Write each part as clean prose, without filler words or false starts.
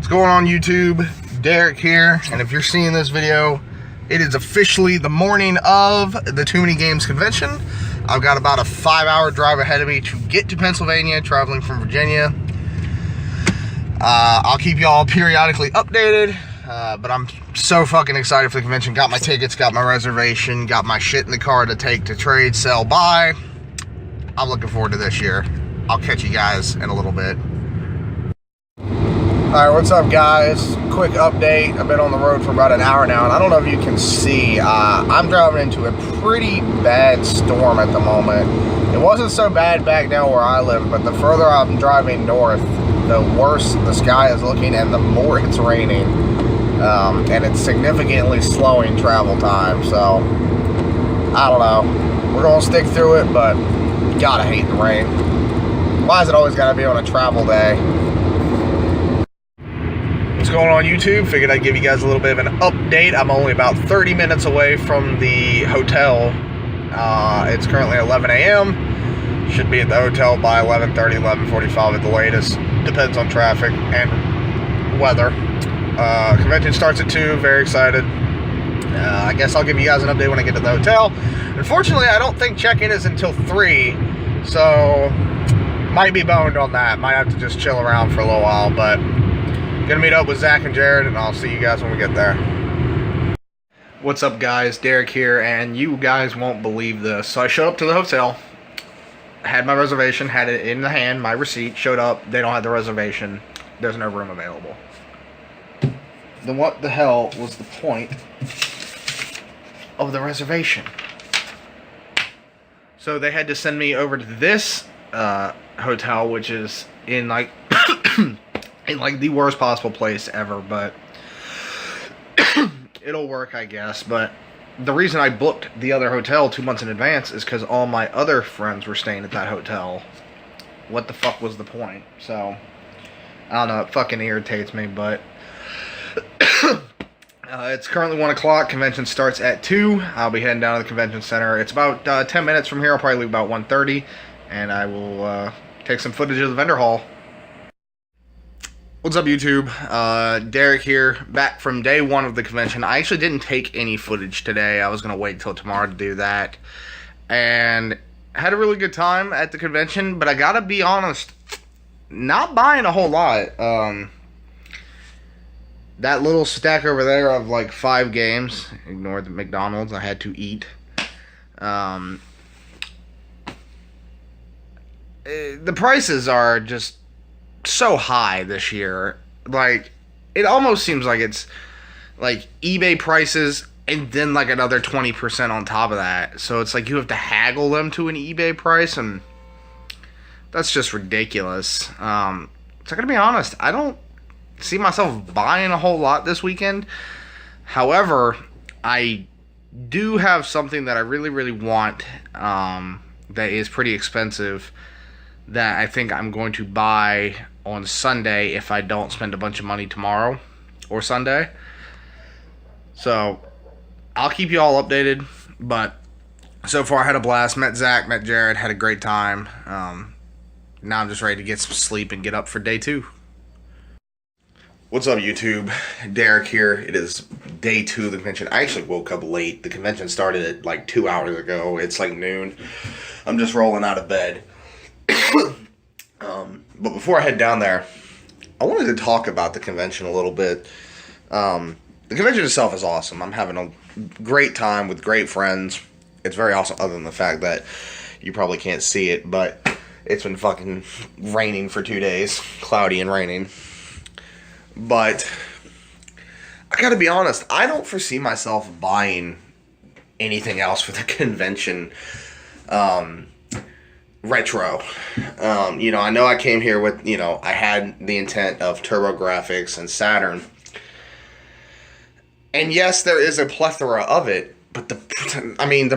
What's going on YouTube? Derek here, and if you're seeing this video, it is officially the morning of the TooManyGames convention. I've got about a 5-hour drive ahead of me to get to Pennsylvania, traveling from Virginia. I'll keep y'all periodically updated, but I'm so fucking excited for the convention. Got my tickets, got my reservation, got my shit in the car to take to trade, sell, buy. I'm looking forward to this year. I'll catch you guys in a little bit. Alright, what's up guys? Quick update. I've been on the road for about an hour now, and I don't know if you can see, I'm driving into a pretty bad storm at the moment. It wasn't so bad back down where I live, but the further I'm driving north, the worse the sky is looking and the more it's raining. And it's significantly slowing travel time, so I don't know. We're going to stick through it, but gotta hate the rain. Why is it always gotta be on a travel day? What's going on YouTube? Figured I'd give you guys a little bit of an update. I'm only about 30 minutes away from the hotel. It's currently 11 a.m. Should be at the hotel by 11:30, 11:45 at the latest. Depends on traffic and weather. Convention starts at 2. Very excited. I guess I'll give you guys an update when I get to the hotel. Unfortunately, I don't think check-in is until 3, so might be boned on that. Might have to just chill around for a little while, but gonna meet up with Zach and Jared, and I'll see you guys when we get there. What's up guys, Derek here, and you guys won't believe this. So I showed up to the hotel, had my reservation, had it in the hand, my receipt, showed up, they don't have the reservation, there's no room available. Then what the hell was the point of the reservation? So they had to send me over to this hotel, which is in like in like the worst possible place ever, but it'll work, I guess. But the reason I booked the other hotel 2 months in advance is because all my other friends were staying at that hotel. What the fuck was the point? So I don't know, it fucking irritates me, but it's currently 1 o'clock. Convention starts at 2. I'll be heading down to the convention center. It's about 10 minutes from here. I'll probably leave about 1:30, and I will take some footage of the vendor hall. What's up YouTube? Derek here, back from day 1 of the convention. I actually didn't take any footage today. I was going to wait till tomorrow to do that. And had a really good time at the convention, but I gotta be honest, not buying a whole lot. That little stack over there of like 5 games, ignore the McDonald's, I had to eat. The prices are just so high this year. Like, it almost seems like it's like eBay prices and then like another 20% on top of that. So it's like you have to haggle them to an eBay price, and that's just ridiculous. So I gotta be honest, I don't see myself buying a whole lot this weekend. However, I do have something that I really want, that is pretty expensive, that I think I'm going to buy on Sunday if I don't spend a bunch of money tomorrow or Sunday. So I'll keep you all updated, but so far I had a blast. Met Zach, met Jared, had a great time. Now I'm just ready to get some sleep and get up for day 2. What's up YouTube? Derek here. It is day 2 of the convention. I actually woke up late. The convention started at like 2 hours ago. It's like noon. I'm just rolling out of bed. But before I head down there, I wanted to talk about the convention a little bit. The convention itself is awesome. I'm having a great time with great friends. It's very awesome, other than the fact that you probably can't see it, but it's been fucking raining for 2 days. Cloudy and raining. But I gotta be honest, I don't foresee myself buying anything else for the convention retro. You know, I know I came here with, you know, I had the intent of TurboGrafx and Saturn. And yes, there is a plethora of it, but the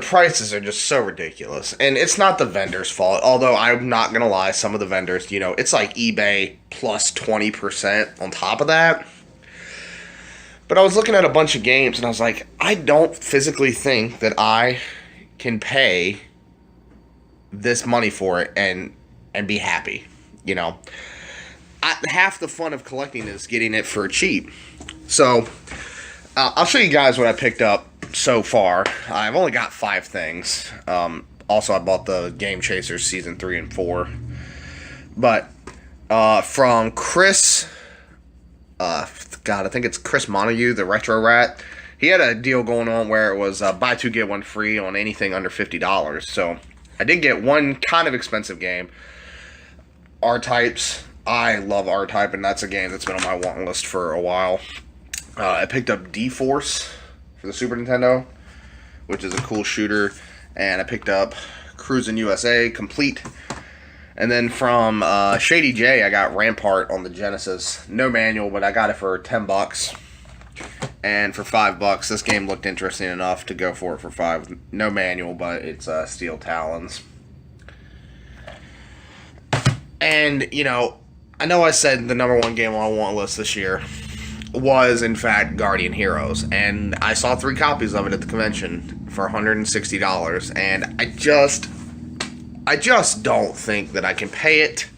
prices are just so ridiculous. And it's not the vendor's fault, although I'm not gonna lie, some of the vendors, you know, it's like eBay plus 20% on top of that. But I was looking at a bunch of games, and I was like, I don't physically think that I can pay this money for it and be happy, you know. half the fun of collecting is getting it for cheap. So I'll show you guys what I picked up so far. I've only got 5 things. Also, I bought the Game Chasers Season 3 and 4. But from Chris, I think it's Chris Montague, the Retro Rat. He had a deal going on where it was buy 2 get 1 free on anything under $50. So I did get one kind of expensive game, R-Types. I love R-Type, and that's a game that's been on my want list for a while. I picked up D-Force for the Super Nintendo, which is a cool shooter. And I picked up Cruisin' USA Complete. And then from Shady J, I got Rampart on the Genesis. No manual, but I got it for $10. And for $5, this game looked interesting enough to go for it for $5. No manual, but it's Steel Talons. And, you know I said the number 1 game on my want list this year was, in fact, Guardian Heroes. And I saw 3 copies of it at the convention for $160. And I just don't think that I can pay it.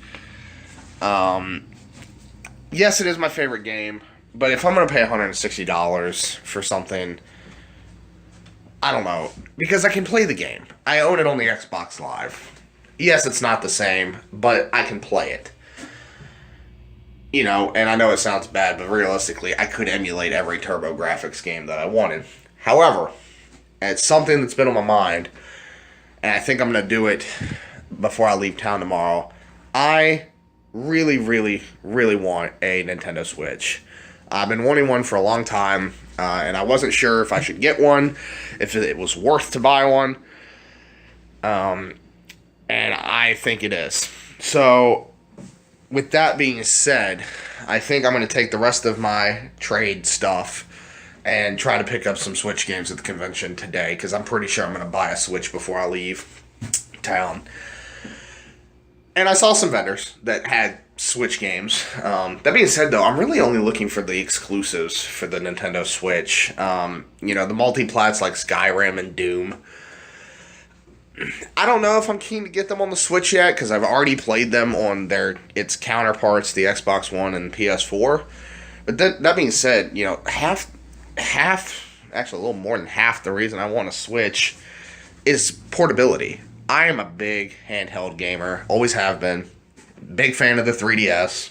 Yes, it is my favorite game. But if I'm going to pay $160 for something, I don't know. Because I can play the game. I own it on the Xbox Live. Yes, it's not the same, but I can play it. And I know it sounds bad, but realistically, I could emulate every TurboGrafx game that I wanted. However, it's something that's been on my mind, and I think I'm going to do it before I leave town tomorrow. I really, really, really want a Nintendo Switch. I've been wanting one for a long time, and I wasn't sure if I should get one, if it was worth to buy one, and I think it is. So, with that being said, I think I'm going to take the rest of my trade stuff and try to pick up some Switch games at the convention today, because I'm pretty sure I'm going to buy a Switch before I leave town. And I saw some vendors that had Switch games. That being said, though, I'm really only looking for the exclusives for the Nintendo Switch. The multi-plats like Skyrim and Doom. I don't know if I'm keen to get them on the Switch yet, because I've already played them on its counterparts, the Xbox One and PS4. But that being said, half, actually a little more than half the reason I want a Switch is portability. I am a big handheld gamer, always have been. Big fan of the 3DS.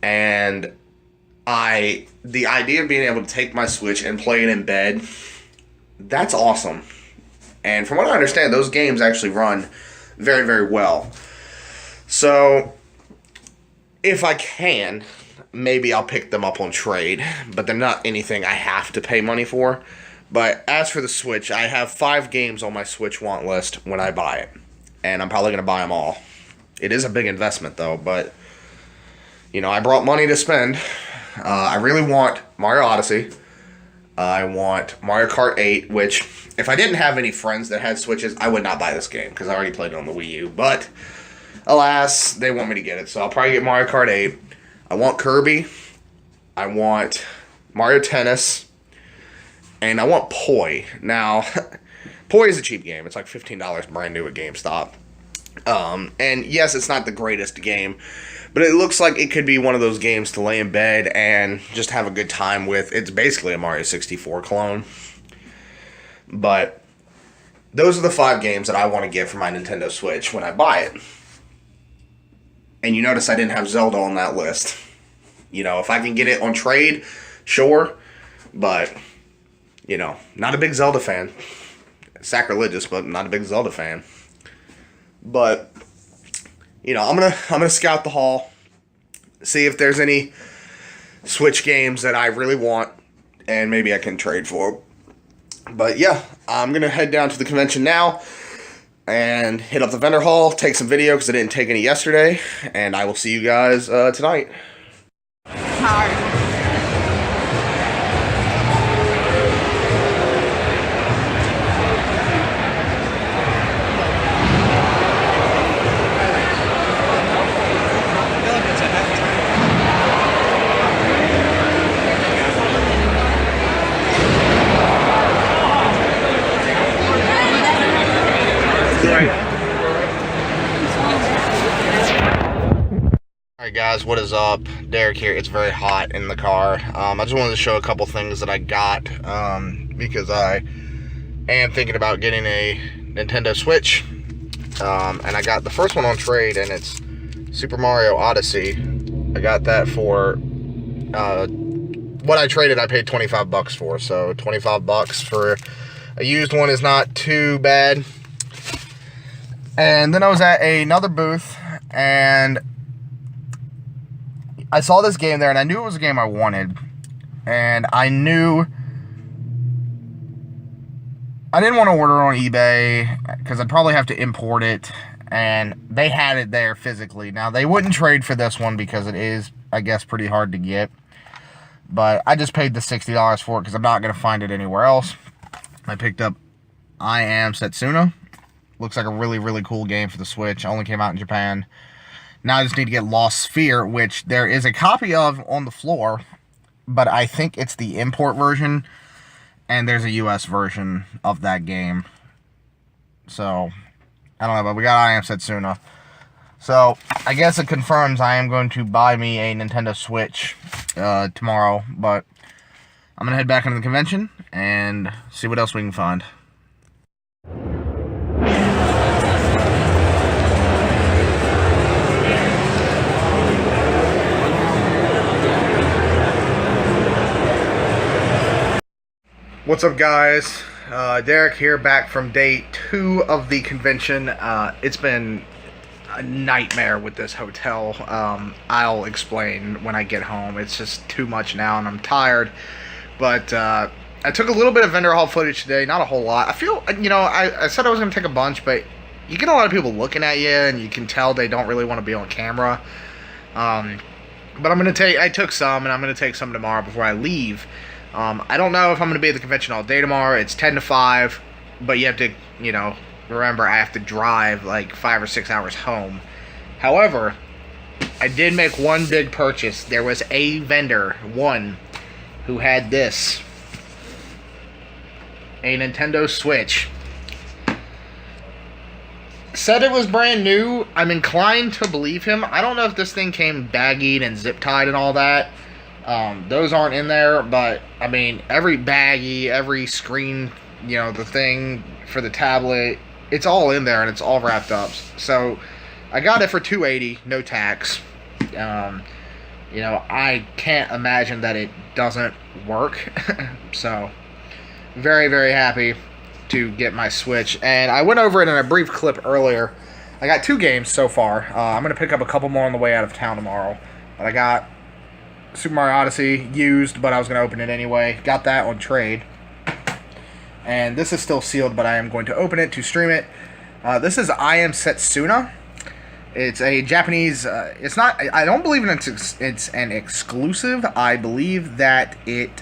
And the idea of being able to take my Switch and play it in bed, that's awesome. And from what I understand, those games actually run very, very well. So, if I can, maybe I'll pick them up on trade. But they're not anything I have to pay money for. But as for the Switch, I have 5 games on my Switch want list when I buy it. And I'm probably going to buy them all. It is a big investment, though. But, I brought money to spend. I really want Mario Odyssey. I want Mario Kart 8, which, if I didn't have any friends that had Switches, I would not buy this game, because I already played it on the Wii U. But, alas, they want me to get it, so I'll probably get Mario Kart 8. I want Kirby. I want Mario Tennis. And I want Poi. Now, Poi is a cheap game. It's like $15 brand new at GameStop. And yes, it's not the greatest game, but it looks like it could be one of those games to lay in bed and just have a good time with. It's basically a Mario 64 clone. But those are the 5 games that I want to get for my Nintendo Switch when I buy it. And you notice I didn't have Zelda on that list. If I can get it on trade, sure. But, not a big Zelda fan. Sacrilegious, but not a big Zelda fan. But, I'm gonna scout the hall, see if there's any Switch games that I really want, and maybe I can trade for. But yeah, I'm gonna head down to the convention now and hit up the vendor hall, take some video because I didn't take any yesterday, and I will see you guys tonight. Hi. Alright guys, what is up? Derek here. It's very hot in the car. I just wanted to show a couple things that I got because I am thinking about getting a Nintendo Switch. And I got the first one on trade, and it's Super Mario Odyssey. I got that for what I traded. I paid $25 for, so $25 for a used one is not too bad. And then I was at another booth, and I saw this game there, and I knew it was a game I wanted. And I knew I didn't want to order on eBay because I'd probably have to import it, and they had it there physically. Now, they wouldn't trade for this one because it is, I guess, pretty hard to get. But I just paid the $60 for it because I'm not going to find it anywhere else. I picked up I Am Setsuna. Looks like a really, really cool game for the Switch. Only came out in Japan. Now I just need to get Lost Sphere, which there is a copy of on the floor, but I think it's the import version, and there's a US version of that game. So, I don't know, but we got I Am Setsuna. So, I guess it confirms I am going to buy me a Nintendo Switch tomorrow, but I'm going to head back into the convention and see what else we can find. What's up, guys? Derek here, back from day 2 of the convention. It's been a nightmare with this hotel. I'll explain when I get home. It's just too much now, and I'm tired. But I took a little bit of vendor hall footage today, not a whole lot. I feel, I said I was going to take a bunch, but you get a lot of people looking at you, and you can tell they don't really want to be on camera. But I took some, and I'm going to take some tomorrow before I leave. I don't know if I'm going to be at the convention all day tomorrow. It's 10 to 5, but you have to, remember I have to drive like 5 or 6 hours home. However, I did make one big purchase. There was a vendor, who had this. A Nintendo Switch. Said it was brand new. I'm inclined to believe him. I don't know if this thing came baggied and zip-tied and all that. Those aren't in there, but, I mean, every baggie, every screen, the thing for the tablet, it's all in there, and it's all wrapped up. So, I got it for $280, no tax. I can't imagine that it doesn't work. So, very, very happy to get my Switch. And I went over it in a brief clip earlier. I got 2 games so far. I'm going to pick up a couple more on the way out of town tomorrow. But I got Super Mario Odyssey used, but I was going to open it anyway. Got that on trade. And this is still sealed, but I am going to open it to stream it. This is I Am Setsuna. It's a Japanese, it's not, I don't believe it's an exclusive. I believe that it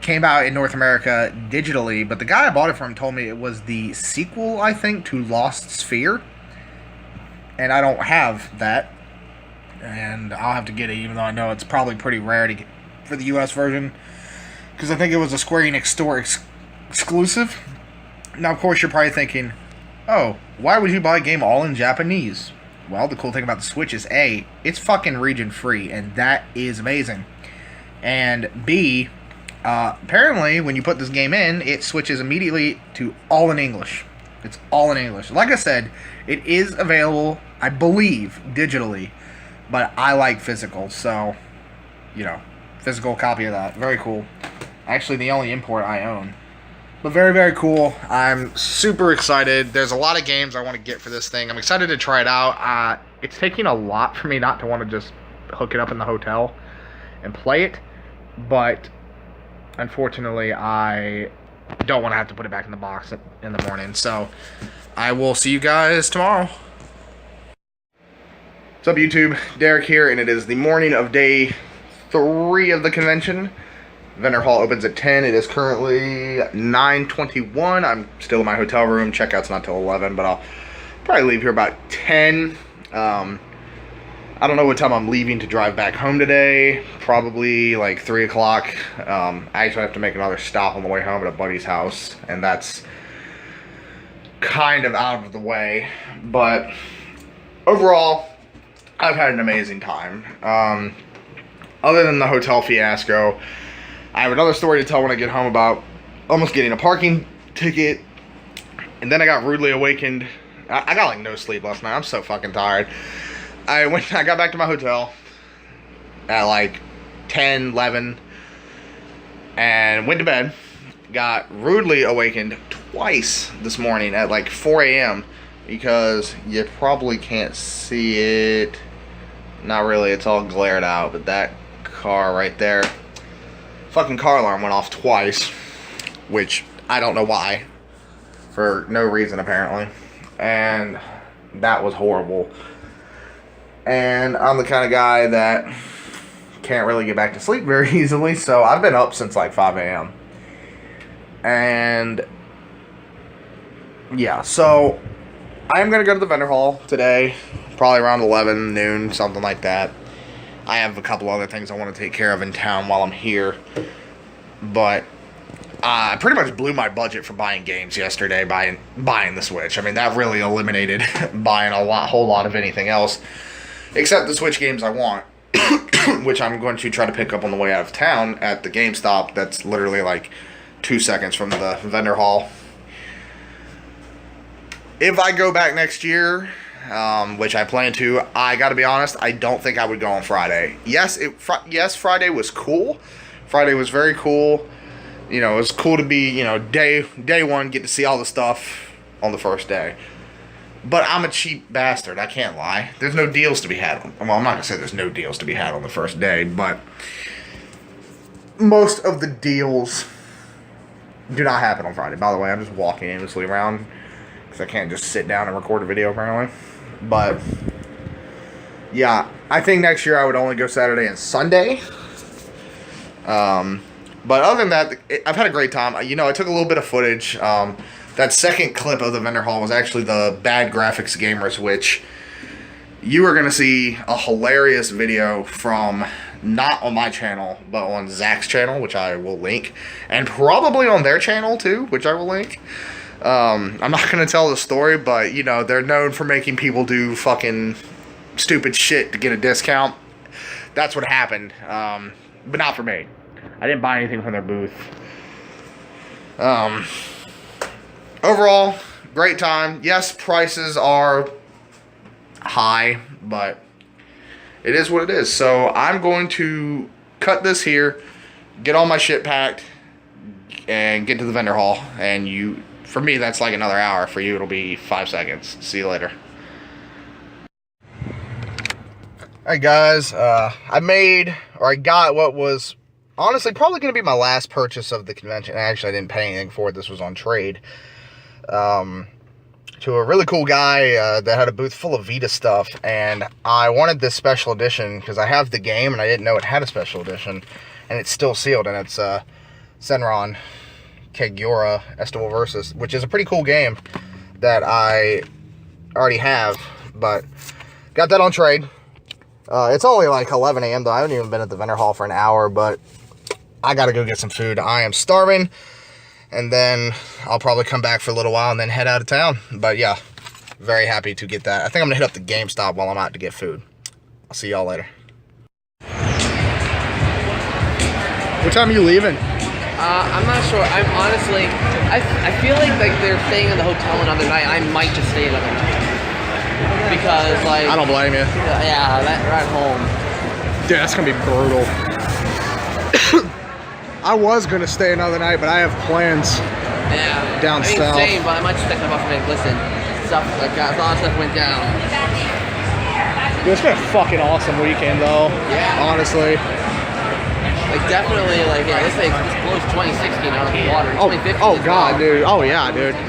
came out in North America digitally, but the guy I bought it from told me it was the sequel, I think, to Lost Sphere. And I don't have that. And I'll have to get it, even though I know it's probably pretty rare to get for the US version, because I think it was a Square Enix store exclusive. Now, of course, you're probably thinking, oh, why would you buy a game all in Japanese? Well, the cool thing about the Switch is, A, it's fucking region free, and that is amazing. And B, apparently, when you put this game in, it switches immediately to all in English. It's all in English. Like I said, it is available, I believe, digitally. But I like physical, so, physical copy of that. Very cool. Actually, the only import I own. But very, very cool. I'm super excited. There's a lot of games I want to get for this thing. I'm excited to try it out. It's taking a lot for me not to want to just hook it up in the hotel and play it. But, unfortunately, I don't want to have to put it back in the box in the morning. So, I will see you guys tomorrow. What's up, YouTube? Derek here, and it is the morning of day 3 of the convention. Vendor hall opens at 10. It is currently 9:21. I'm still in my hotel room. Checkout's not till 11, but I'll probably leave here about 10. I don't know what time I'm leaving to drive back home today. Probably like 3 o'clock. I actually have to make another stop on the way home at a buddy's house, and that's kind of out of the way. But overall, I've had an amazing time. Other than the hotel fiasco, I have another story to tell when I get home about almost getting a parking ticket, and then I got rudely awakened. I got like no sleep last night. I'm so fucking tired. I got back to my hotel at like 10, 11, and went to bed. Got rudely awakened twice this morning at like 4 a.m. because you probably can't see it. Not really, it's all glared out, but that car right there, fucking car alarm went off twice, which I don't know why, for no reason apparently, and that was horrible. And I'm the kind of guy that can't really get back to sleep very easily, so I've been up since like 5 a.m. And yeah, so I'm going to go to the vendor hall today, probably around 11, noon, something like that. I have a couple other things I want to take care of in town while I'm here. But I pretty much blew my budget for buying games yesterday buying the Switch. I mean, that really eliminated buying a whole lot of anything else, except the Switch games I want, which I'm going to try to pick up on the way out of town at the GameStop. That's literally like 2 seconds from the vendor hall. If I go back next year, which I plan to, I gotta be honest, I don't think I would go on Friday. Yes, Friday was cool. Friday was very cool. You know, it was cool to be, you know, day one, get to see all the stuff on the first day. But I'm a cheap bastard, I can't lie. There's no deals to be had. Well, I'm not gonna say there's no deals to be had on the first day, but most of the deals do not happen on Friday. By the way, I'm just walking aimlessly around because I can't just sit down and record a video apparently. But yeah, I think next year I would only go Saturday and Sunday. But other than that, I've had a great time. You know, I took a little bit of footage. That second clip of the vendor hall was actually the Bad Graphics Gamers, which you are going to see a hilarious video from, not on my channel, but on Zach's channel, which I will link, and probably on their channel too, which I will link. I'm not going to tell the story, but, you know, they're known for making people do fucking stupid shit to get a discount. That's what happened, but not for me. I didn't buy anything from their booth. Overall, great time. Yes, prices are high, but it is what it is. So I'm going to cut this here, get all my shit packed, and get to the vendor hall. And for me, that's like another hour. For you, it'll be 5 seconds. See you later. Alright guys, I got what was honestly probably going to be my last purchase of the convention. Actually, I didn't pay anything for it. This was on trade. To a really cool guy that had a booth full of Vita stuff, and I wanted this special edition because I have the game and I didn't know it had a special edition, and it's still sealed, and it's Senran Kageura Estival Versus, which is a pretty cool game that I already have, but got that on trade. It's only like 11 a.m. though. I haven't even been at the vendor hall for an hour, but I gotta go get some food. I am starving. And then I'll probably come back for a little while and then head out of town. But yeah, very happy to get that. I think I'm gonna hit up the GameStop while I'm out to get food. I'll see y'all later. What time are you leaving? I'm not sure. I'm honestly, I feel like they're staying in the hotel another night. I might just stay another night. Because like... I don't blame you. Yeah, we're at home. Dude, that's gonna be brutal. I was gonna stay another night, but I have plans. Yeah. Down south. Same, but I might just text my boss and be like, listen, stuff like a lot of stuff went down. Dude, it's been a fucking awesome weekend though. Yeah. Honestly. Like definitely, like yeah, this thing blows 2016 out of the water. 2015. Oh god, dude. Oh yeah, dude.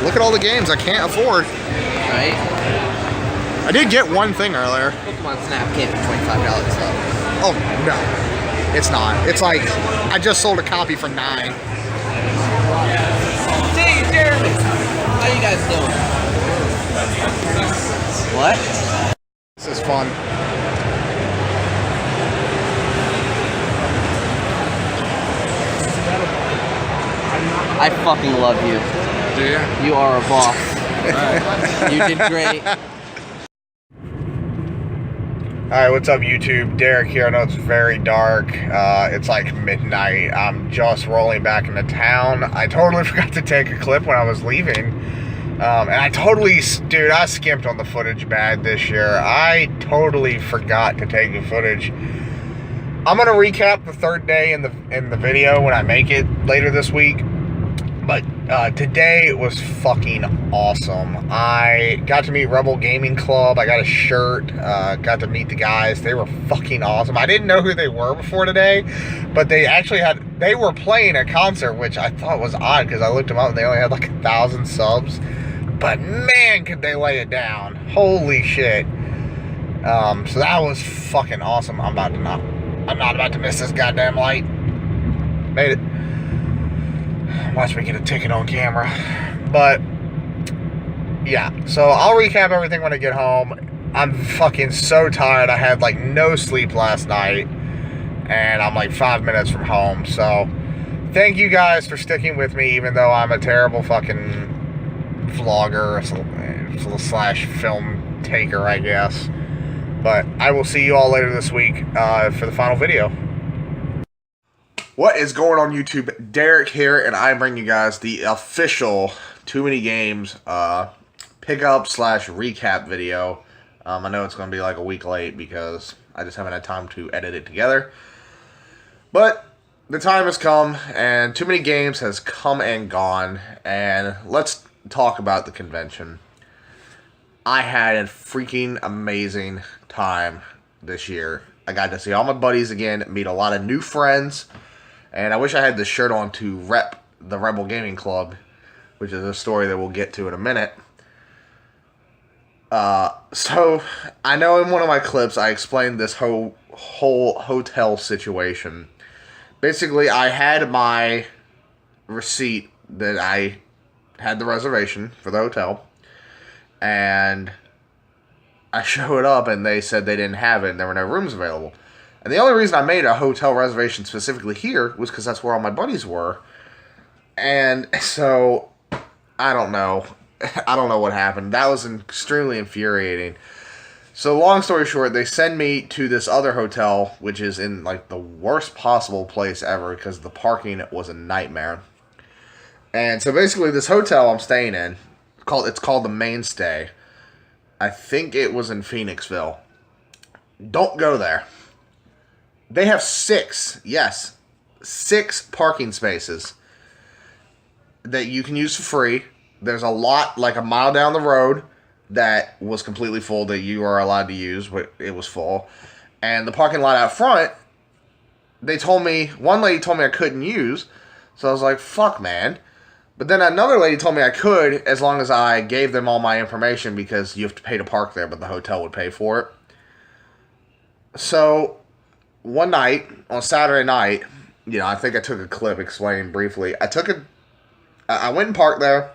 Look at all the games I can't afford. Right? I did get one thing earlier. Pokemon Snap came for $25 though. Oh, no. It's not. It's like, I just sold a copy for $9. Hey, Jeremy! How you guys doing? What? This is fun. I fucking love you. Do you? You are a boss. You did great. Alright, what's up YouTube? Derek here. I know it's very dark. It's like midnight. I'm just rolling back into town. I totally forgot to take a clip when I was leaving. And I totally, dude, I skimped on the footage bad this year. I totally forgot to take the footage. I'm going to recap the third day in the video when I make it later this week. But today was fucking awesome. I got to meet Rebel Gaming Club. I got a shirt. Got to meet the guys. They were fucking awesome. I didn't know who they were before today, but they actually they were playing a concert, which I thought was odd because I looked them up and they only had like 1,000 subs. But man, could they lay it down. Holy shit. So that was fucking awesome. I'm not about to miss this goddamn light. Made it. Watch me get a ticket on camera. But yeah, so I'll recap everything when I get home. I'm fucking so tired. I had like no sleep last night, and I'm like 5 minutes from home. So thank you guys for sticking with me, even though I'm a terrible fucking vlogger slash film taker, I guess. But I will see you all later this week for the final video. What is going on YouTube? Derek here, and I bring you guys the official TooManyGames pickup slash recap video. I know it's going to be like a week late because I just haven't had time to edit it together. But the time has come, and TooManyGames has come and gone, and let's talk about the convention. I had a freaking amazing time this year. I got to see all my buddies again, meet a lot of new friends. And I wish I had this shirt on to rep the Rebel Gaming Club, which is a story that we'll get to in a minute. So, I know in one of my clips I explained this whole hotel situation. Basically, I had my receipt that I had the reservation for the hotel. And I showed up and they said they didn't have it and there were no rooms available. And the only reason I made a hotel reservation specifically here was because that's where all my buddies were. And so, I don't know. I don't know what happened. That was extremely infuriating. So, long story short, they send me to this other hotel, which is in, like, the worst possible place ever because the parking was a nightmare. And so, basically, this hotel I'm staying in, it's called the Mainstay. I think it was in Phoenixville. Don't go there. They have 6 parking spaces that you can use for free. There's a lot, like a mile down the road, that was completely full that you are allowed to use, but it was full. And the parking lot out front, one lady told me I couldn't use, so I was like, fuck, man. But then another lady told me I could as long as I gave them all my information because you have to pay to park there, but the hotel would pay for it. So one night, on Saturday night, I think I took a clip explaining briefly. I went and parked there,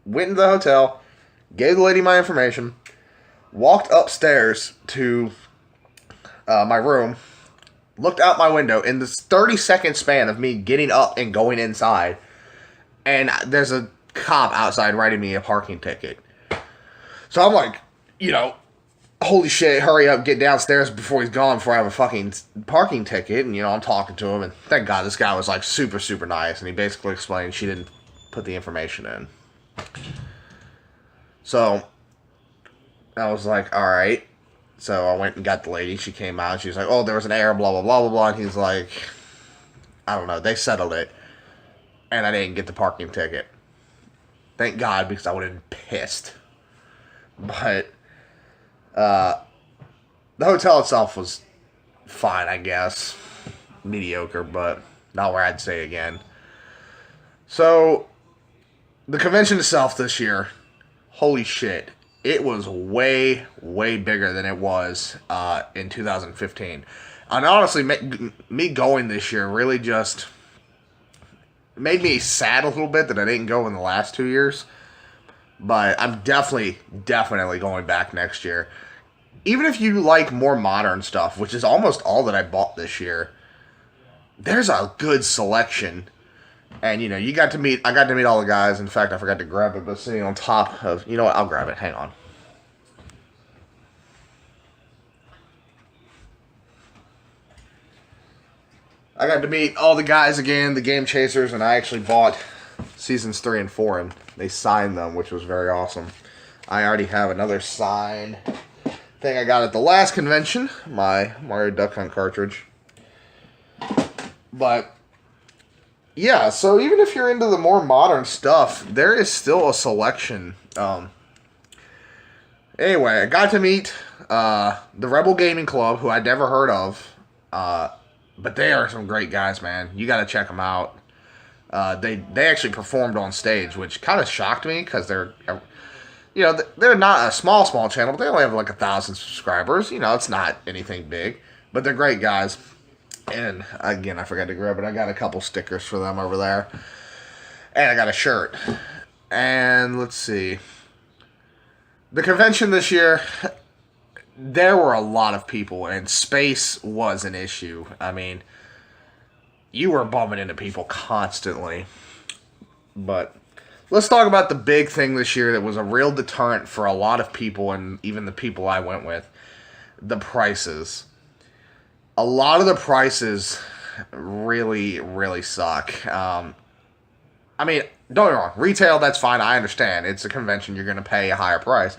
went into the hotel, gave the lady my information, walked upstairs to my room, looked out my window in this 30-second span of me getting up and going inside, and there's a cop outside writing me a parking ticket. So I'm like, holy shit, hurry up, get downstairs before he's gone before I have a fucking parking ticket. And, I'm talking to him, and thank God this guy was, like, super, super nice. And he basically explained she didn't put the information in. So, I was like, alright. So, I went and got the lady. She came out, and she was like, oh, there was an error, blah, blah, blah, blah, blah. And he's like, I don't know, they settled it. And I didn't get the parking ticket. Thank God, because I would have been pissed. But the hotel itself was fine, I guess. Mediocre, but not where I'd stay again. So, the convention itself this year, holy shit, it was way, way bigger than it was in 2015. And honestly, me going this year really just made me sad a little bit that I didn't go in the last 2 years. But I'm definitely going back next year. Even if you like more modern stuff, which is almost all that I bought this year, there's a good selection. And you know, I got to meet all the guys. In fact, I forgot to grab it, but sitting on top of, you know what, I'll grab it. Hang on. I got to meet all the guys again, the Game Chasers, and I actually bought seasons 3 and 4, and they signed them, which was very awesome. I already have another signed thing I got at the last convention, my Mario Duck Hunt cartridge. But yeah, so even if you're into the more modern stuff, there is still a selection. Anyway, I got to meet the Rebel Gaming Club, who I'd never heard of. But they are some great guys, man. You got to check them out. They actually performed on stage, which kind of shocked me because they're, you know, they're not a small channel, but they only have like 1,000 subscribers. You know, it's not anything big, but they're great guys. And again, I forgot to grab it. I got a couple stickers for them over there, and I got a shirt. And let's see, the convention this year, there were a lot of people, and space was an issue. I mean, you were bumping into people constantly. But let's talk about the big thing this year that was a real deterrent for a lot of people, and even the people I went with. The prices. A lot of the prices really, really suck. I mean, don't get me wrong. Retail, that's fine. I understand. It's a convention. You're going to pay a higher price.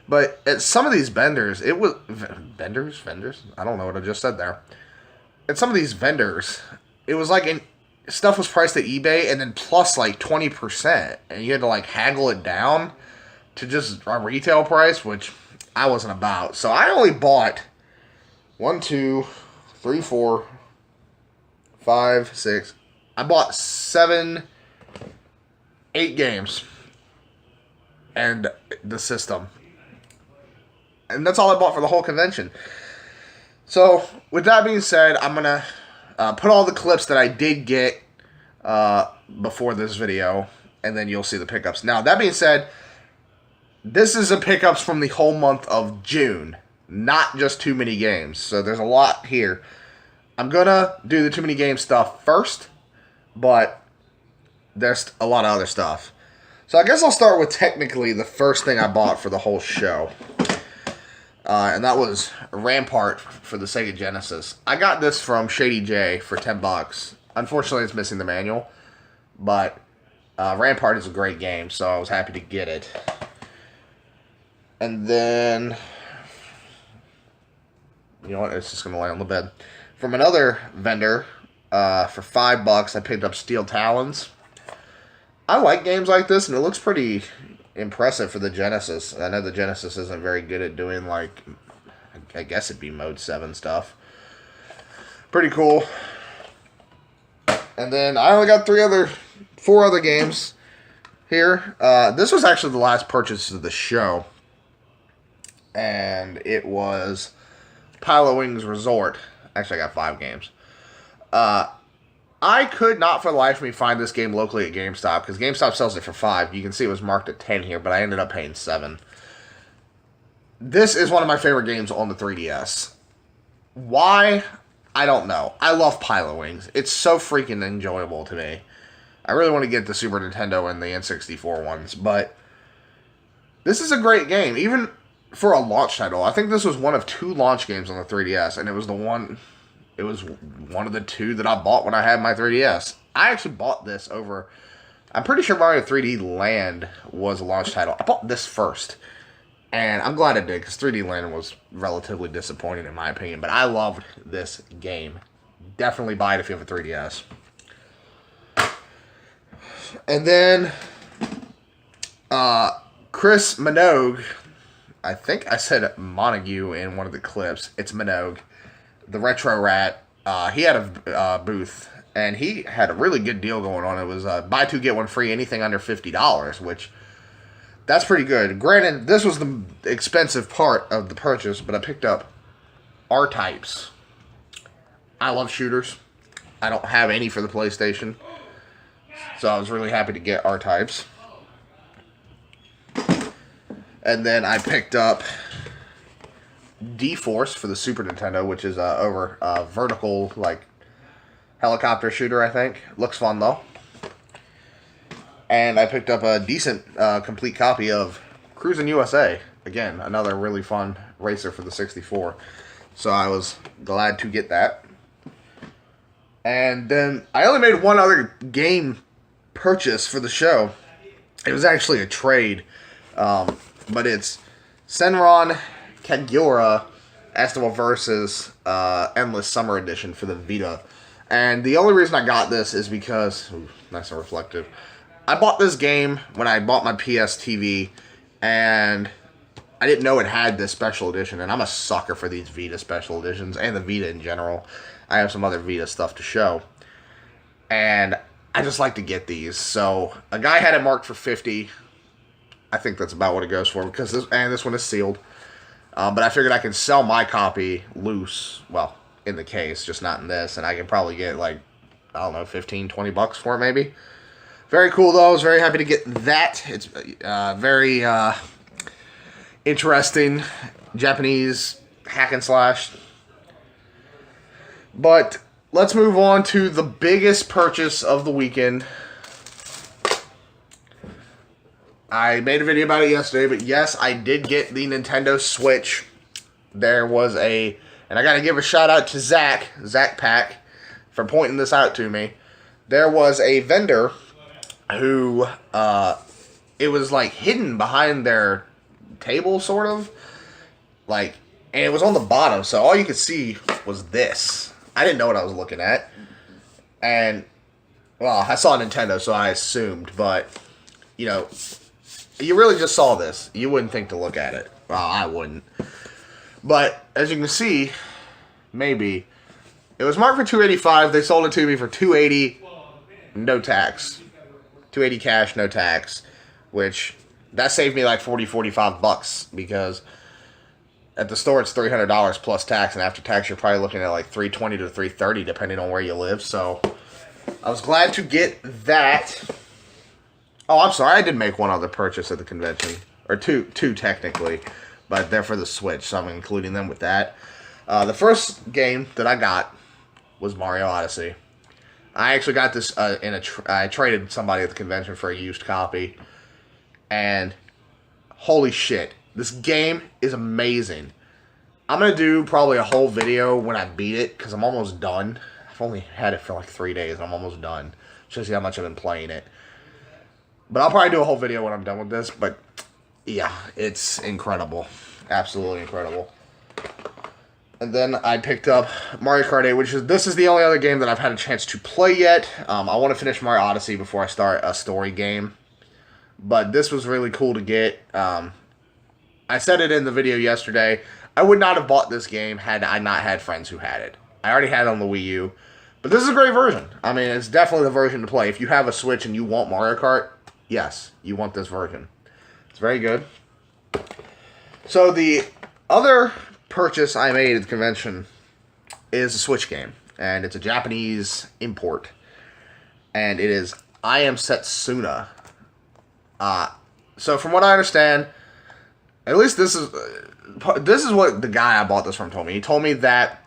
But at some of these vendors, it was... Vendors? I don't know what I just said there. At some of these vendors, it was like... stuff was priced at eBay and then plus like 20%. And you had to like haggle it down to just a retail price, which I wasn't about. So I only bought 1, 2, 3, 4, 5, 6. I bought 7, 8 games. And the system. And that's all I bought for the whole convention. So, with that being said, I'm going to put all the clips that I did get before this video. And then you'll see the pickups. Now, that being said, this is the pickups from the whole month of June. Not just TooManyGames. So there's a lot here. I'm going to do the TooManyGames stuff first. But there's a lot of other stuff. So I guess I'll start with technically the first thing I bought for the whole show. And that was Rampart for the Sega Genesis. I got this from Shady J for $10. Unfortunately, it's missing the manual. But Rampart is a great game, so I was happy to get it. And then... you know what? It's just going to lay on the bed. From another vendor, for $5, I picked up Steel Talons. I like games like this, and it looks pretty impressive for the Genesis. I know the Genesis isn't very good at doing, like, I guess it'd be Mode 7 stuff. Pretty cool. And then I only got 4 other games here. This was actually the last purchase of the show. And it was Pile Wings Resort. Actually, I got 5 games. I could not for the life of me find this game locally at GameStop, because GameStop sells it for $5. You can see it was marked at $10 here, but I ended up paying $7. This is one of my favorite games on the 3DS. Why? I don't know. I love Pile Wings. It's so freaking enjoyable to me. I really want to get the Super Nintendo and the N64 ones, but this is a great game, even for a launch title. I think this was one of 2 launch games on the 3DS, and it was one of the 2 that I bought when I had my 3DS. I actually bought this over... I'm pretty sure Mario 3D Land was a launch title. I bought this first. And I'm glad I did, because 3D Land was relatively disappointing in my opinion. But I loved this game. Definitely buy it if you have a 3DS. And then... Chris Minogue... I think I said Montague in one of the clips. It's Minogue. The Retro Rat, he had a booth, and he had a really good deal going on. It was buy 2, get 1 free, anything under $50, which, that's pretty good. Granted, this was the expensive part of the purchase, but I picked up R-Types. I love shooters. I don't have any for the PlayStation, so I was really happy to get R-Types. And then I picked up D-Force for the Super Nintendo, which is vertical, like, helicopter shooter, I think. Looks fun, though. And I picked up a decent complete copy of Cruisin' USA. Again, another really fun racer for the 64. So I was glad to get that. And then I only made one other game purchase for the show. It was actually a trade. But it's Senran Kagura Estival versus Endless Summer Edition for the Vita. And the only reason I got this is because... Ooh, nice and reflective. I bought this game when I bought my PS TV, and I didn't know it had this special edition, and I'm a sucker for these Vita special editions, and the Vita in general. I have some other Vita stuff to show. And I just like to get these. So, a guy had it marked for $50. I think that's about what it goes for, because this one is sealed. But I figured I could sell my copy loose, well, in the case, just not in this, and I could probably get, like, I don't know, 15, 20 bucks for it, maybe. Very cool, though. I was very happy to get that. It's very interesting Japanese hack and slash. But let's move on to the biggest purchase of the weekend. I made a video about it yesterday, but yes, I did get the Nintendo Switch. There was and I got to give a shout out to Zach Pack, for pointing this out to me. There was a vendor who, it was like hidden behind their table, sort of. Like, and it was on the bottom, so all you could see was this. I didn't know what I was looking at. And, well, I saw Nintendo, so I assumed, but, you know, you really just saw this. You wouldn't think to look at it. Well, I wouldn't. But, as you can see, maybe, it was marked for $285. They sold it to me for $280, no tax. $280 cash, no tax, which that saved me like 45 bucks, because at the store it's $300 plus tax, and after tax you're probably looking at like $320 to $330 depending on where you live. So I was glad to get that. Oh, I'm sorry, I did make one other purchase at the convention, or two technically, but they're for the Switch, so I'm including them with that. The first game that I got was Mario Odyssey. I actually got this I traded somebody at the convention for a used copy. And holy shit, this game is amazing. I'm going to do probably a whole video when I beat it, because I'm almost done. I've only had it for like 3 days, and I'm almost done. Shows you how much I've been playing it. But I'll probably do a whole video when I'm done with this. But yeah, it's incredible. Absolutely incredible. And then I picked up Mario Kart 8, this is the only other game that I've had a chance to play yet. I want to finish Mario Odyssey before I start a story game. But this was really cool to get. I said it in the video yesterday. I would not have bought this game had I not had friends who had it. I already had it on the Wii U. But this is a great version. I mean, it's definitely the version to play. If you have a Switch and you want Mario Kart, yes, you want this version. It's very good. So the other purchase I made at the convention is a Switch game, and it's a Japanese import, and it is I Am Setsuna. So from what I understand, at least this is what the guy I bought this from told me. He told me that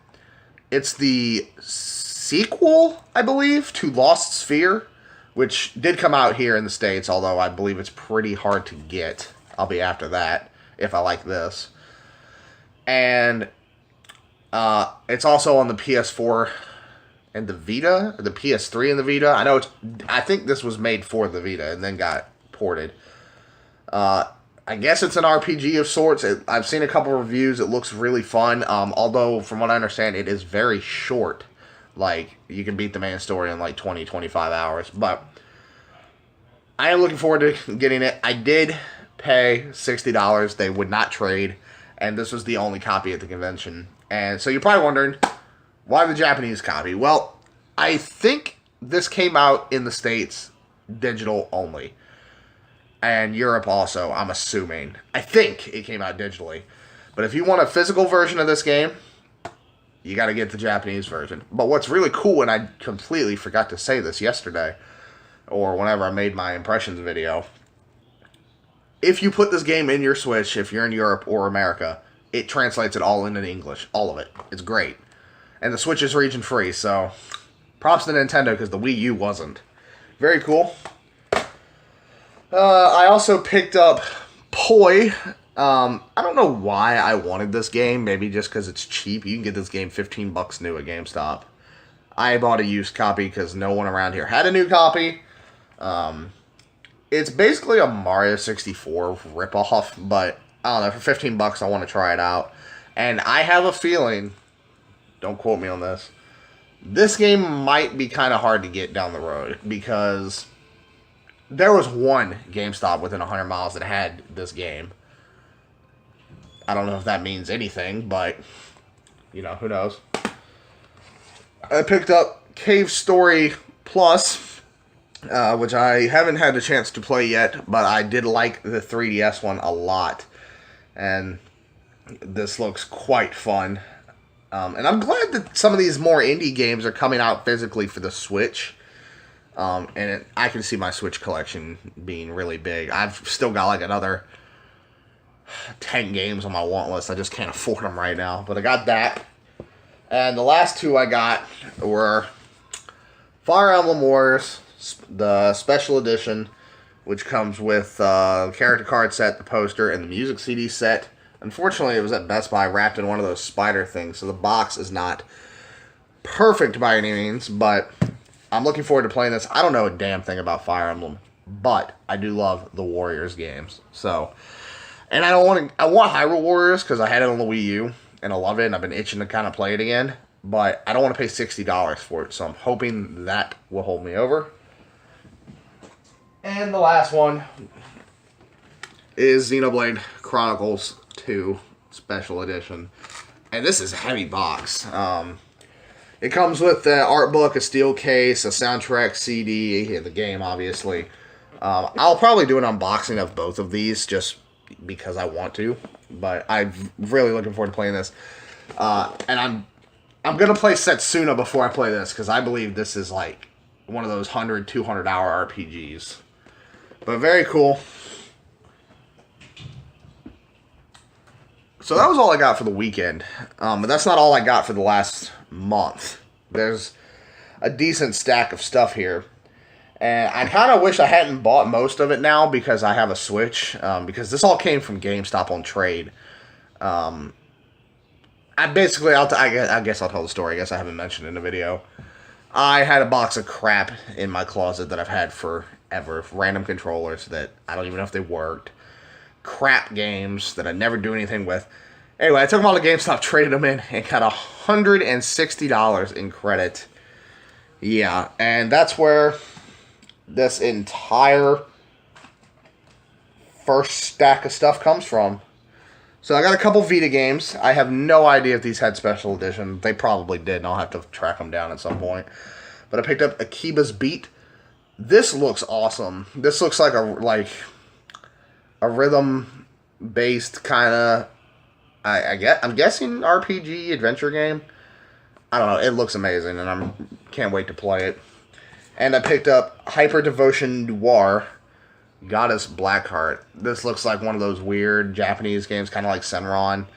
it's the sequel, I believe, to Lost Sphere, which did come out here in the States, although I believe it's pretty hard to get. I'll be after that if I like this. And it's also on the PS4 and the Vita, or the PS3 and the Vita. I think this was made for the Vita and then got ported. I guess it's an RPG of sorts. I've seen a couple of reviews. It looks really fun. Although, from what I understand, it is very short. Like, you can beat the main story in like 20, 25 hours. But I am looking forward to getting it. I did pay $60. They would not trade. And this was the only copy at the convention. And so you're probably wondering, why the Japanese copy? Well, I think this came out in the States digital only. And Europe also, I'm assuming. I think it came out digitally. But if you want a physical version of this game, you got to get the Japanese version. But what's really cool, and I completely forgot to say this yesterday, or whenever I made my impressions video, if you put this game in your Switch, if you're in Europe or America, it translates it all into English. All of it. It's great. And the Switch is region free, so props to Nintendo, because the Wii U wasn't. Very cool. I also picked up Poi. I don't know why I wanted this game. Maybe just because it's cheap. You can get this game $15 new at GameStop. I bought a used copy because no one around here had a new copy. It's basically a Mario 64 ripoff, but I don't know. For $15, I want to try it out. And I have a feeling, don't quote me on this, this game might be kind of hard to get down the road because there was one GameStop within 100 miles that had this game. I don't know if that means anything, but, you know, who knows. I picked up Cave Story Plus, which I haven't had a chance to play yet, but I did like the 3DS one a lot. And this looks quite fun. And I'm glad that some of these more indie games are coming out physically for the Switch. I can see my Switch collection being really big. I've still got like another 10 games on my want list. I just can't afford them right now. But I got that. And the last two I got were Fire Emblem Warriors, the special edition, which comes with the character card set, the poster, and the music CD set. Unfortunately, it was at Best Buy wrapped in one of those spider things, so the box is not perfect by any means, but I'm looking forward to playing this. I don't know a damn thing about Fire Emblem, but I do love the Warriors games. So, and I want Hyrule Warriors because I had it on the Wii U, and I love it, and I've been itching to kind of play it again, but I don't want to pay $60 for it, so I'm hoping that will hold me over. And the last one is Xenoblade Chronicles 2 Special Edition. And this is a heavy box. It comes with the art book, a steel case, a soundtrack CD, and the game, obviously. I'll probably do an unboxing of both of these just because I want to. But I'm really looking forward to playing this. And I'm going to play Setsuna before I play this because I believe this is like one of those 100, 200 hour RPGs. But very cool. So that was all I got for the weekend. But that's not all I got for the last month. There's a decent stack of stuff here. And I kind of wish I hadn't bought most of it now because I have a Switch. Because this all came from GameStop on trade. I guess I'll tell the story. I guess I haven't mentioned it in the video. I had a box of crap in my closet that I've had forever. Random controllers that I don't even know if they worked. Crap games that I never do anything with. Anyway, I took them all to GameStop, traded them in, and got $160 in credit. Yeah, and that's where this entire first stack of stuff comes from. So I got a couple Vita games. I have no idea if these had special edition. They probably did, and I'll have to track them down at some point. But I picked up Akiba's Beat. This looks awesome. This looks like a rhythm-based kind of, I'm guessing RPG adventure game. I don't know. It looks amazing, and I can't wait to play it. And I picked up Hyper Devotion Noir, Goddess Blackheart. This looks like one of those weird Japanese games, kind of like Senran.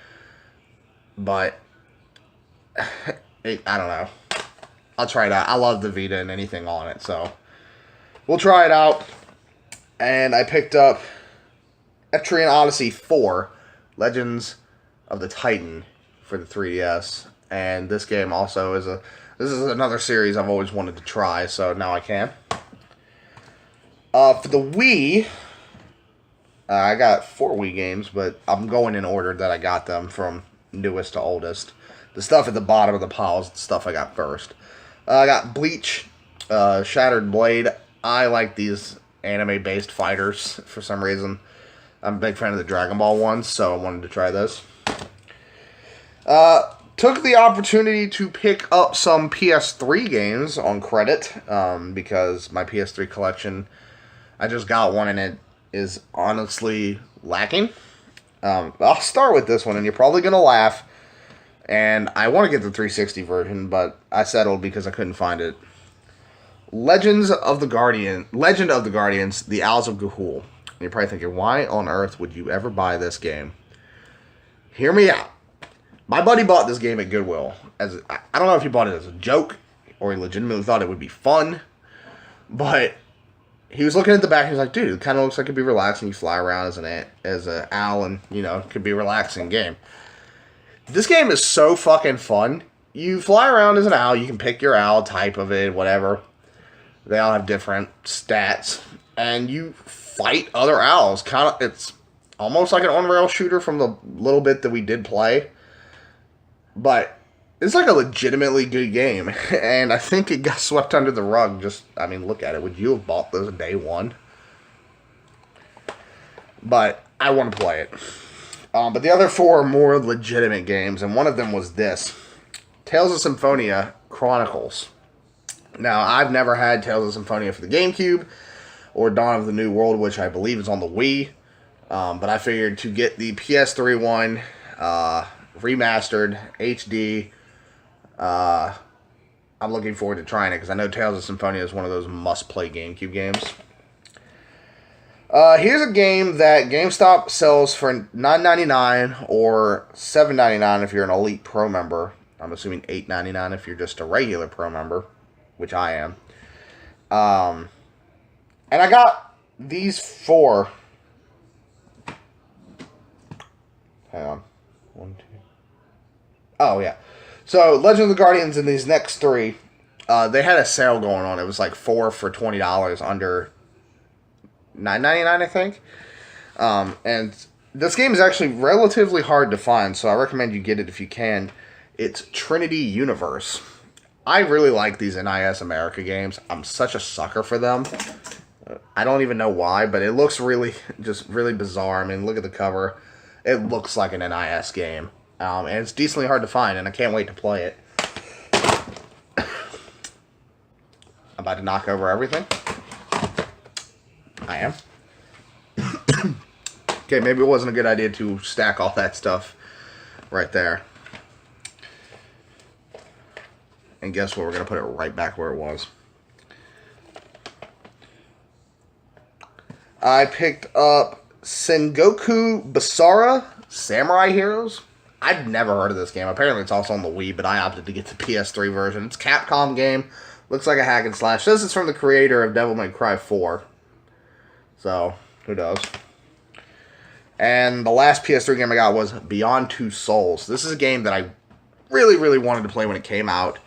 But, I don't know. I'll try it out. I love the Vita and anything on it, so we'll try it out. And I picked up Etrian Odyssey 4, Legends of the Titan for the 3DS. And this game also this is another series I've always wanted to try, so now I can. For the Wii, I got 4 Wii games, but I'm going in order that I got them from newest to oldest. The stuff at the bottom of the pile is the stuff I got first. I got Bleach, Shattered Blade. I like these anime-based fighters for some reason. I'm a big fan of the Dragon Ball ones, so I wanted to try this. Took the opportunity to pick up some PS3 games on credit, because my PS3 collection, I just got one and it is honestly lacking. I'll start with this one, and you're probably going to laugh. And I want to get the 360 version, but I settled because I couldn't find it. Legend of the Guardians, The Owls of Ga'Hoole. And you're probably thinking, why on earth would you ever buy this game? Hear me out. My buddy bought this game at Goodwill. I don't know if he bought it as a joke or he legitimately thought it would be fun, but he was looking at the back. He was like, "Dude, it kind of looks like it'd be relaxing. You fly around as an owl, and it could be a relaxing game." This game is so fucking fun. You fly around as an owl. You can pick your owl type of it, whatever. They all have different stats, and you fight other owls. It's almost like an on-rail shooter from the little bit that we did play, but it's like a legitimately good game, and I think it got swept under the rug. Look at it. Would you have bought this day one? But I want to play it. But the other 4 are more legitimate games, and one of them was this. Tales of Symphonia Chronicles. Now, I've never had Tales of Symphonia for the GameCube, or Dawn of the New World, which I believe is on the Wii. But I figured to get the PS3 one, remastered, HD, I'm looking forward to trying it, because I know Tales of Symphonia is one of those must-play GameCube games. Here's a game that GameStop sells for $9.99 or $7.99 if you're an Elite Pro member. I'm assuming $8.99 if you're just a regular Pro member, which I am. And I got these 4. Hang on. 1, 2. Oh, yeah. So, Legend of the Guardians and these next 3, they had a sale going on. It was like 4 for $20 under $9.99, I think. And this game is actually relatively hard to find, so I recommend you get it if you can. It's Trinity Universe. I really like these NIS America games. I'm such a sucker for them. I don't even know why, but it looks really bizarre. I mean, look at the cover. It looks like an NIS game. And it's decently hard to find, and I can't wait to play it. I'm about to knock over everything. I am. Okay, maybe it wasn't a good idea to stack all that stuff right there. And guess what? We're going to put it right back where it was. I picked up Sengoku Basara Samurai Heroes. I'd never heard of this game. Apparently it's also on the Wii, but I opted to get the PS3 version. It's a Capcom game. Looks like a hack and slash. Says it's from the creator of Devil May Cry 4. So, who knows? And the last PS3 game I got was Beyond Two Souls. This is a game that I really, really wanted to play when it came out.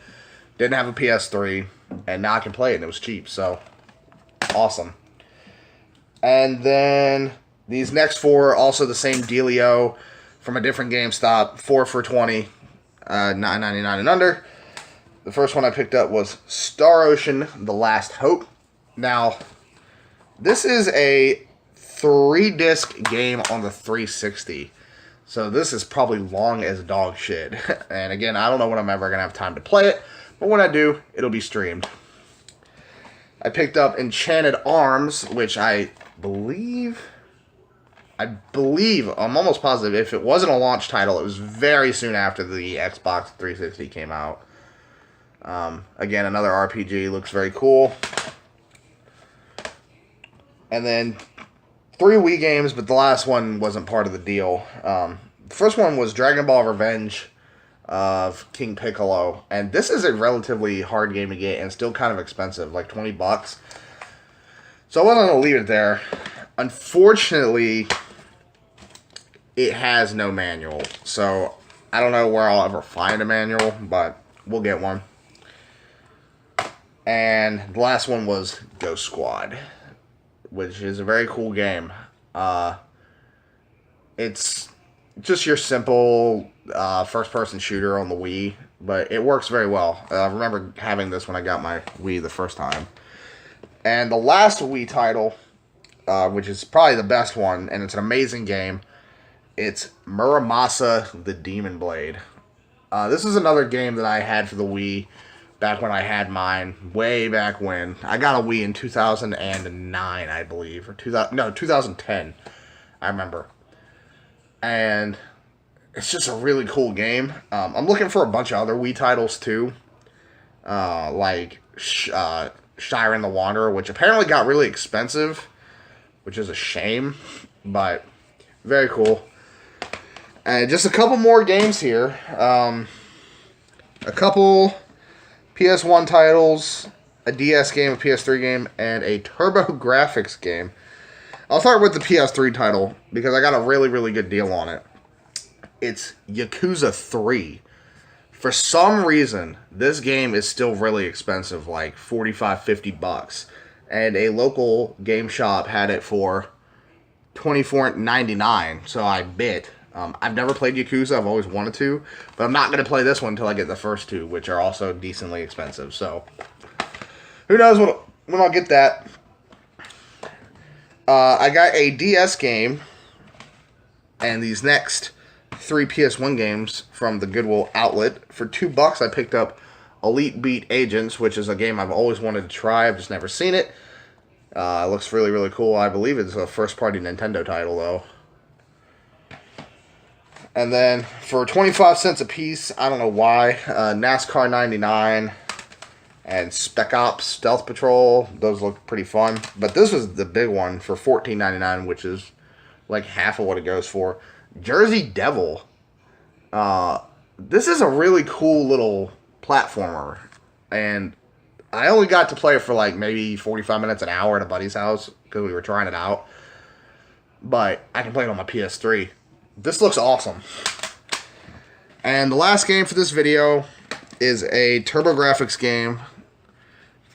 Didn't have a PS3, and now I can play it, and it was cheap, so awesome. And then these next 4 are also the same dealio from a different GameStop, 4 for $20, $9.99 and under. The first one I picked up was Star Ocean: The Last Hope. Now, this is a 3-disc game on the 360. So this is probably long as dog shit. And again, I don't know when I'm ever going to have time to play it. But when I do, it'll be streamed. I picked up Enchanted Arms, which I believe, I'm almost positive, if it wasn't a launch title, it was very soon after the Xbox 360 came out. Again, another RPG, looks very cool. And then 3 Wii games, but the last one wasn't part of the deal. The first one was Dragon Ball Revenge of King Piccolo, and this is a relatively hard game to get and still kind of expensive, like $20. So I wasn't going to leave it there. Unfortunately, it has no manual, so I don't know where I'll ever find a manual, but we'll get one. And the last one was Ghost Squad, which is a very cool game. It's just your simple first-person shooter on the Wii, but it works very well. I remember having this when I got my Wii the first time. And the last Wii title, which is probably the best one, and it's an amazing game, it's Muramasa the Demon Blade. This is another game that I had for the Wii back when I had mine, way back when. I got a Wii in 2009, I believe, or 2010, I remember. And it's just a really cool game. I'm looking for a bunch of other Wii titles, too. Like Shiren the Wanderer, which apparently got really expensive, which is a shame, but very cool. And just a couple more games here. A couple PS1 titles. a DS game, a PS3 game, and a TurboGrafx game. I'll start with the PS3 title because I got a really, really good deal on it. It's Yakuza 3. For some reason, this game is still really expensive, like $45-50. And a local game shop had it for $24.99, so I bit. I've never played Yakuza, I've always wanted to, but I'm not going to play this one until I get the first two, which are also decently expensive. So, who knows when I'll get that. I got a DS game, and these next 3 PS1 games from the Goodwill outlet. For $2, I picked up Elite Beat Agents, which is a game I've always wanted to try. I've just never seen it. It looks really, really cool. I believe it's a first-party Nintendo title, though. And then, for 25 cents a piece, I don't know why, NASCAR 99 and Spec Ops Stealth Patrol. Those look pretty fun. But this was the big one for $14.99, which is like half of what it goes for. Jersey Devil. This is a really cool little platformer. And I only got to play it for like maybe 45 minutes, an hour at a buddy's house because we were trying it out. But I can play it on my PS3. This looks awesome. And the last game for this video is a TurboGrafx game.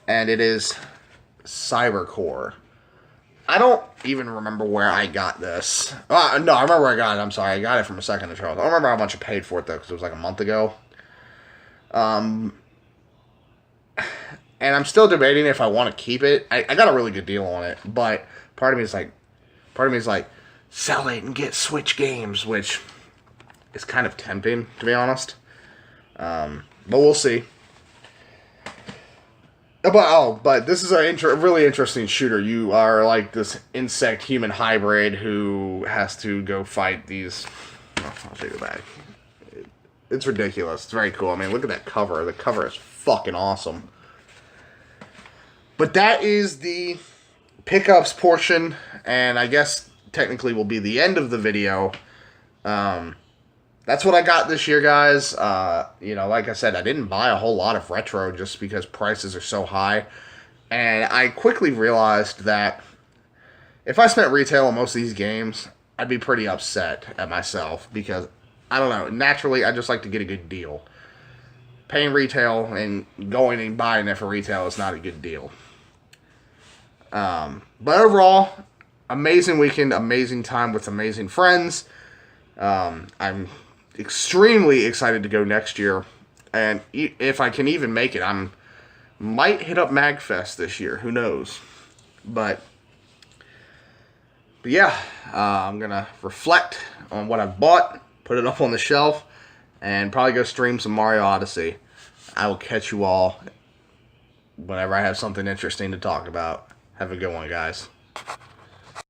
And it is Cybercore. I don't even remember where I got this. No, I remember where I got it. I'm sorry. I got it from a second Charles. I don't remember how much I paid for it, though, because it was like a month ago. And I'm still debating if I want to keep it. I got a really good deal on it, but part of me is like, sell it and get Switch games, which is kind of tempting, to be honest. But we'll see. But this is a really interesting shooter. You are like this insect-human hybrid who has to go fight these... I'll show you back. It's ridiculous. It's very cool. I mean, look at that cover. The cover is fucking awesome. But that is the pickups portion, and I guess technically will be the end of the video. That's what I got this year, guys. Like I said, I didn't buy a whole lot of retro just because prices are so high. And I quickly realized that if I spent retail on most of these games, I'd be pretty upset at myself because, I don't know, naturally I just like to get a good deal. Paying retail and going and buying it for retail is not a good deal. But overall, amazing weekend, amazing time with amazing friends. I'm extremely excited to go next year, and if I can even make it, might hit up MagFest this year. Who knows? But yeah, I'm gonna reflect on what I've bought, put it up on the shelf, and probably go stream some Mario Odyssey. I will catch you all whenever I have something interesting to talk about. Have a good one, guys.